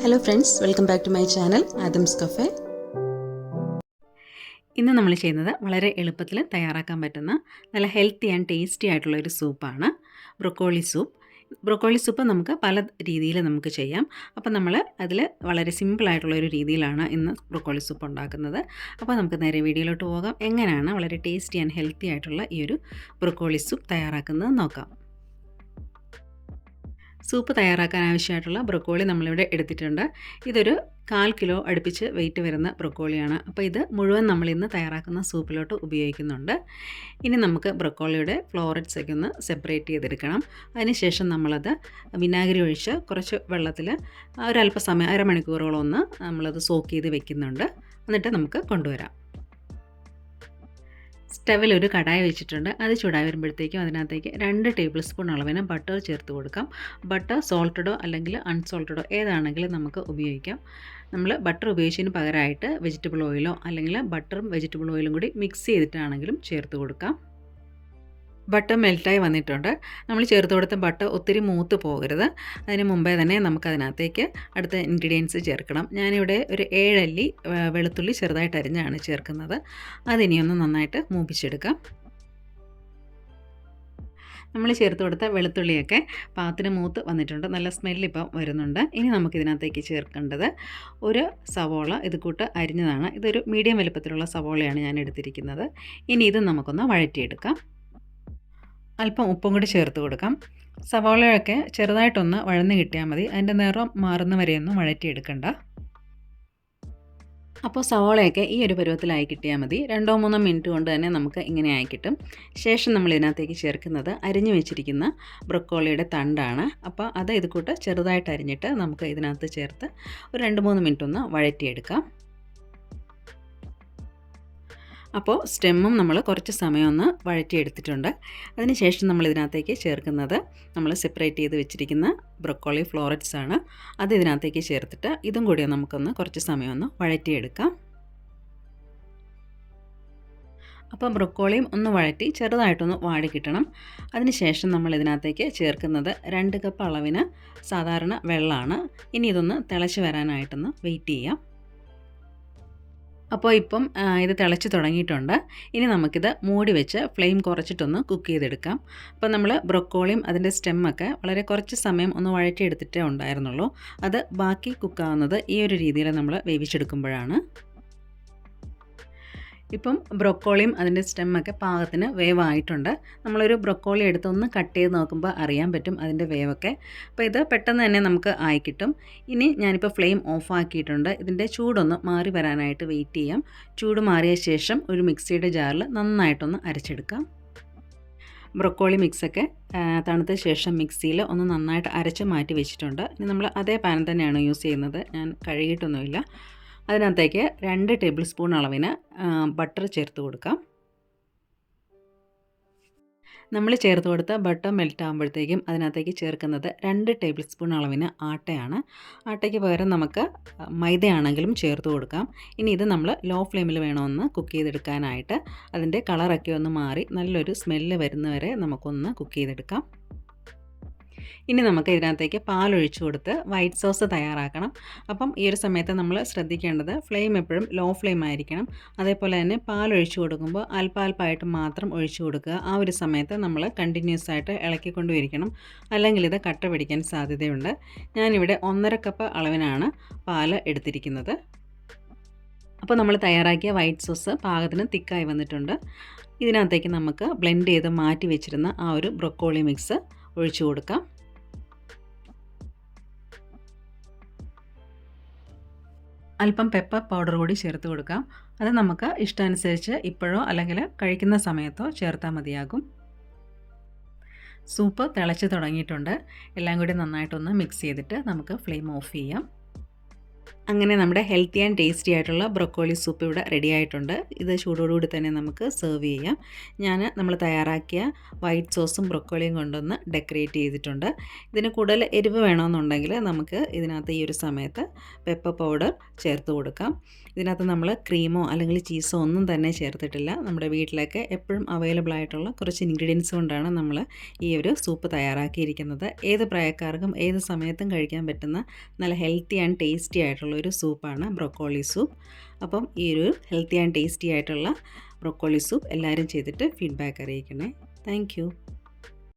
Hello friends, welcome back to my channel Adam's cafe. ഇന്ന് നമ്മൾ ചെയ്യുന്നത് വളരെ എളുപ്പത്തിൽ തയ്യാറാക്കാൻ പറ്റുന്ന നല്ല ഹെൽത്തി ആൻഡ് ടേസ്റ്റി ആയിട്ടുള്ള ഒരു സൂപ്പാണ് ബ്രൊക്കോളി സൂപ്പ്. ബ്രൊക്കോളി സൂപ്പ് നമുക്ക് പല രീതിയിൽ നമുക്ക് ചെയ്യാം. അപ്പോൾ നമ്മൾ അതിൽ വളരെ സിമ്പിളായിട്ടുള്ള ഒരു രീതിയിലാണ് ഇന്ന് ബ്രൊക്കോളി സൂപ്പ് ഉണ്ടാക്കുന്നത്. അപ്പോൾ നമുക്ക് നേരെ വീഡിയോയിലോട്ട് പോകാം. എങ്ങനെയാണ് വളരെ ടേസ്റ്റി ആൻഡ് ഹെൽത്തി ആയിട്ടുള്ള ഈ ഒരു ബ്രൊക്കോളി സൂപ്പ് തയ്യാറാക്കുന്നത് നോക്കാം. സൂപ്പ് തയ്യാറാക്കാൻ ആവശ്യമായിട്ടുള്ള ബ്രൊക്കോളി നമ്മളിവിടെ എടുത്തിട്ടുണ്ട്. ഇതൊരു 1/4 കിലോ അടുപ്പിച്ച് വെയിറ്റ് വരുന്ന ബ്രൊക്കോളിയാണ്. അപ്പോൾ ഇത് മുഴുവൻ നമ്മളിന്ന് തയ്യാറാക്കുന്ന സൂപ്പിലോട്ട് ഉപയോഗിക്കുന്നുണ്ട്. ഇനി നമുക്ക് ബ്രൊക്കോളിയുടെ ഫ്ലോററ്റ്സ് ഒക്കെ ഒന്ന് സെപ്പറേറ്റ് ചെയ്തെടുക്കണം. അതിനുശേഷം നമ്മളത് വിനാഗിരി ഒഴിച്ച് കുറച്ച് വെള്ളത്തിൽ ഒരല്പസമയം അരമണിക്കൂറോളം ഒന്ന് നമ്മളത് സോക്ക് ചെയ്ത് വെക്കുന്നുണ്ട്. എന്നിട്ട് നമുക്ക് കൊണ്ടുവരാം. സ്റ്റവിൽ ഒരു കടായി വെച്ചിട്ടുണ്ട്. അത് ചൂടായി വരുമ്പോഴത്തേക്കും അതിനകത്തേക്ക് 2 ടേബിൾ സ്പൂൺ അളവിന് ബട്ടർ ചേർത്ത് കൊടുക്കാം. ബട്ടർ സോൾട്ടഡോ അല്ലെങ്കിൽ അൺസോൾട്ടഡോ ഏതാണെങ്കിലും നമുക്ക് ഉപയോഗിക്കാം. നമ്മൾ ബട്ടർ ഉപയോഗിച്ചതിന് പകരമായിട്ട് വെജിറ്റബിൾ ഓയിലോ അല്ലെങ്കിൽ ബട്ടറും വെജിറ്റബിൾ ഓയിലും കൂടി മിക്സ് ചെയ്തിട്ടാണെങ്കിലും ചേർത്ത് കൊടുക്കാം. ബട്ടർ മെൽറ്റായി വന്നിട്ടുണ്ട്. നമ്മൾ ചേർത്ത് കൊടുത്ത ബട്ടർ ഒത്തിരി മൂത്ത് പോകരുത്. അതിന് മുമ്പേ തന്നെ നമുക്കതിനകത്തേക്ക് അടുത്ത ഇൻഗ്രീഡിയൻസ് ചേർക്കണം. ഞാനിവിടെ ഒരു 7 അല്ലി വെളുത്തുള്ളി ചെറുതായിട്ട് അരിഞ്ഞാണ് ചേർക്കുന്നത്. അതിനിയൊന്ന് നന്നായിട്ട് മൂപ്പിച്ചെടുക്കാം. നമ്മൾ ചേർത്ത് കൊടുത്ത വെളുത്തുള്ളിയൊക്കെ പാകത്തിന് മൂത്ത് വന്നിട്ടുണ്ട്. നല്ല സ്മെല്ലിപ്പം വരുന്നുണ്ട്. ഇനി നമുക്കിതിനകത്തേക്ക് ചേർക്കേണ്ടത് ഒരു സവോള ഇത് കൂട്ട് അരിഞ്ഞതാണ്. ഇതൊരു മീഡിയം വലുപ്പത്തിലുള്ള സവോളയാണ് ഞാൻ എടുത്തിരിക്കുന്നത്. ഇനി ഇത് നമുക്കൊന്ന് വഴറ്റിയെടുക്കാം. അല്പം ഉപ്പും കൂടി ചേർത്ത് കൊടുക്കാം. സവാളയൊക്കെ ചെറുതായിട്ടൊന്ന് വഴന്ന് കിട്ടിയാൽ മതി. അതിൻ്റെ നിറം മാറുന്ന വരെയൊന്നും വഴറ്റിയെടുക്കണ്ട. അപ്പോൾ സവാളയൊക്കെ ഈ ഒരു പരുവത്തിലായി കിട്ടിയാൽ മതി. 2-3 മിനിറ്റ് കൊണ്ട് തന്നെ നമുക്ക് ഇങ്ങനെ ആയി കിട്ടും. ശേഷം നമ്മൾ ഇതിനകത്തേക്ക് ചേർക്കുന്നത് അരിഞ്ഞു വെച്ചിരിക്കുന്ന ബ്രൊക്കോളിയുടെ തണ്ടാണ്. അപ്പോൾ അത് ഇത് കൂട്ട് ചെറുതായിട്ട് അരിഞ്ഞിട്ട് നമുക്ക് ഇതിനകത്ത് ചേർത്ത് ഒരു 2-3 മിനിറ്റ് ഒന്ന് വഴറ്റിയെടുക്കാം. അപ്പോൾ സ്റ്റെമ്മും നമ്മൾ കുറച്ച് സമയം ഒന്ന് വഴറ്റിയെടുത്തിട്ടുണ്ട്. അതിനുശേഷം നമ്മൾ ഇതിനകത്തേക്ക് ചേർക്കുന്നത് നമ്മൾ സെപ്പറേറ്റ് ചെയ്ത് വെച്ചിരിക്കുന്ന ബ്രൊക്കോളി ഫ്ലോററ്റ്സ് ആണ്. അത് ഇതിനകത്തേക്ക് ചേർത്തിട്ട് ഇതും കൂടി നമുക്കൊന്ന് കുറച്ച് സമയം ഒന്ന് വഴറ്റിയെടുക്കാം. അപ്പോൾ ബ്രൊക്കോളിയും ഒന്ന് വഴറ്റി ചെറുതായിട്ടൊന്ന് വാടി കിട്ടണം. അതിനുശേഷം നമ്മൾ ഇതിനകത്തേക്ക് ചേർക്കുന്നത് 2 കപ്പ് അളവിന് സാധാരണ വെള്ളമാണ്. ഇനി ഇതൊന്ന് തിളച്ച് വരാനായിട്ടൊന്ന് വെയിറ്റ് ചെയ്യാം. അപ്പോൾ ഇപ്പം ഇത് തിളച്ച് തുടങ്ങിയിട്ടുണ്ട്. ഇനി നമുക്കിത് മൂടി വെച്ച് ഫ്ലെയിം കുറച്ചിട്ടൊന്ന് കുക്ക് ചെയ്തെടുക്കാം. അപ്പോൾ നമ്മൾ ബ്രൊക്കോളിയും അതിൻ്റെ സ്റ്റെമ്മൊക്കെ വളരെ കുറച്ച് സമയം ഒന്ന് വഴറ്റിയെടുത്തിട്ടേ ഉണ്ടായിരുന്നുള്ളൂ. അത് ബാക്കി കുക്കാവുന്നത് ഈ ഒരു രീതിയിൽ നമ്മൾ വേവിച്ചെടുക്കുമ്പോഴാണ്. ഇപ്പം ബ്രൊക്കോളിയും അതിൻ്റെ സ്റ്റെമ്മൊക്കെ പാകത്തിന് വേവായിട്ടുണ്ട്. നമ്മളൊരു ബ്രൊക്കോളി എടുത്ത് ഒന്ന് കട്ട് ചെയ്ത് നോക്കുമ്പോൾ അറിയാൻ പറ്റും അതിൻ്റെ വേവൊക്കെ. അപ്പോൾ ഇത് പെട്ടെന്ന് തന്നെ നമുക്ക് ആയി കിട്ടും. ഇനി ഞാനിപ്പോൾ ഫ്ലെയിം ഓഫ് ആക്കിയിട്ടുണ്ട്. ഇതിൻ്റെ ചൂടൊന്ന് മാറി വരാനായിട്ട് വെയിറ്റ് ചെയ്യാം. ചൂട് മാറിയ ശേഷം ഒരു മിക്സിയുടെ ജാറിൽ നന്നായിട്ടൊന്ന് അരച്ചെടുക്കാം. ബ്രൊക്കോളി മിക്സൊക്കെ തണുത്ത ശേഷം മിക്സിയിൽ ഒന്ന് നന്നായിട്ട് അരച്ച് മാറ്റി വെച്ചിട്ടുണ്ട്. ഇനി നമ്മൾ അതേ പാൻ തന്നെയാണ് യൂസ് ചെയ്യുന്നത്. ഞാൻ കഴുകിയിട്ടൊന്നുമില്ല. അതിനകത്തേക്ക് 2 ടേബിൾ സ്പൂൺ അളവിന് ബട്ടർ ചേർത്ത് കൊടുക്കാം. നമ്മൾ ചേർത്ത് കൊടുത്ത ബട്ടർ മെൽറ്റ് ആകുമ്പോഴത്തേക്കും അതിനകത്തേക്ക് ചേർക്കുന്നത് 2 ടേബിൾ സ്പൂൺ അളവിന് ആട്ടയാണ്. ആട്ടയ്ക്ക് പകരം നമുക്ക് മൈദയാണെങ്കിലും ചേർത്ത് കൊടുക്കാം. ഇനി ഇത് നമ്മൾ ലോ ഫ്ലെയിമിൽ വേണമെന്ന് കുക്ക് ചെയ്തെടുക്കാനായിട്ട്. അതിൻ്റെ കളറൊക്കെ ഒന്ന് മാറി നല്ലൊരു സ്മെല്ല് വരുന്നവരെ നമുക്കൊന്ന് കുക്ക് ചെയ്തെടുക്കാം. ഇനി നമുക്ക് ഇതിനകത്തേക്ക് പാലൊഴിച്ച് കൊടുത്ത് വൈറ്റ് സോസ് തയ്യാറാക്കണം. അപ്പം ഈ ഒരു സമയത്ത് നമ്മൾ ശ്രദ്ധിക്കേണ്ടത് ഫ്ലെയിം എപ്പോഴും ലോ ഫ്ലെയിം ആയിരിക്കണം. അതേപോലെ തന്നെ പാലൊഴിച്ച് കൊടുക്കുമ്പോൾ അല്പാൽപ്പായിട്ട് മാത്രം ഒഴിച്ചു കൊടുക്കുക. ആ ഒരു സമയത്ത് നമ്മൾ കണ്ടിന്യൂസ് ആയിട്ട് ഇളക്കിക്കൊണ്ടിരിക്കണം. അല്ലെങ്കിൽ ഇത് കട്ട പിടിക്കാൻ സാധ്യതയുണ്ട്. ഞാനിവിടെ 1.5 കപ്പ് അളവിനാണ് പാല് എടുത്തിരിക്കുന്നത്. അപ്പോൾ നമ്മൾ തയ്യാറാക്കിയ വൈറ്റ് സോസ് പാകത്തിന് തിക്കായി വന്നിട്ടുണ്ട്. ഇതിനകത്തേക്ക് നമുക്ക് ബ്ലെൻഡ് ചെയ്ത് മാറ്റി വെച്ചിരുന്ന ആ ഒരു ബ്രൊക്കോളി മിക്സ് ഒഴിച്ചു കൊടുക്കാം. അല്പം പെപ്പർ പൗഡർ കൂടി ചേർത്ത് കൊടുക്കാം. അത് നമുക്ക് ഇഷ്ടാനുസരിച്ച് ഇപ്പോഴോ അല്ലെങ്കിൽ കഴിക്കുന്ന സമയത്തോ ചേർത്താൽ മതിയാകും. സൂപ്പ് തിളച്ച് തുടങ്ങിയിട്ടുണ്ട്. എല്ലാം കൂടി നന്നായിട്ടൊന്ന് മിക്സ് ചെയ്തിട്ട് നമുക്ക് ഫ്ലെയിം ഓഫ് ചെയ്യാം. അങ്ങനെ നമ്മുടെ ഹെൽത്തി ആൻഡ് ടേസ്റ്റി ആയിട്ടുള്ള ബ്രൊക്കോളി സൂപ്പ് ഇവിടെ റെഡി ആയിട്ടുണ്ട്. ഇത് ചൂടോടുകൂടി തന്നെ നമുക്ക് സെർവ് ചെയ്യാം. നമ്മൾ തയ്യാറാക്കിയ വൈറ്റ് സോസും ബ്രൊക്കോളിയും കൊണ്ടൊന്ന് ഡെക്കറേറ്റ് ചെയ്തിട്ടുണ്ട്. ഇതിന് കൂടുതൽ എരിവ് വേണമെന്നുണ്ടെങ്കിൽ നമുക്ക് ഇതിനകത്ത് ഈ ഒരു സമയത്ത് പെപ്പർ പൗഡർ ചേർത്ത് കൊടുക്കാം. ഇതിനകത്ത് നമ്മൾ ക്രീമോ അല്ലെങ്കിൽ ചീസോ ഒന്നും തന്നെ ചേർത്തിട്ടില്ല. നമ്മുടെ വീട്ടിലൊക്കെ എപ്പോഴും അവൈലബിൾ ആയിട്ടുള്ള കുറച്ച് ഇൻഗ്രീഡിയൻസ് കൊണ്ടാണ് നമ്മൾ ഈ ഒരു സൂപ്പ് തയ്യാറാക്കിയിരിക്കുന്നത്. ഏത് പ്രായക്കാർക്കും ഏത് സമയത്തും കഴിക്കാൻ പറ്റുന്ന നല്ല ഹെൽത്തി ആൻഡ് ടേസ്റ്റി ആയിട്ടുള്ള ഒരു സൂപ്പാണ് ബ്രൊക്കോളി സൂപ്പ്. അപ്പം ഈ ഒരു ഹെൽത്തി ആൻഡ് ടേസ്റ്റി ആയിട്ടുള്ള ബ്രൊക്കോളി സൂപ്പ് എല്ലാവരും ചെയ്തിട്ട് ഫീഡ്ബാക്ക് അറിയിക്കണേ. താങ്ക്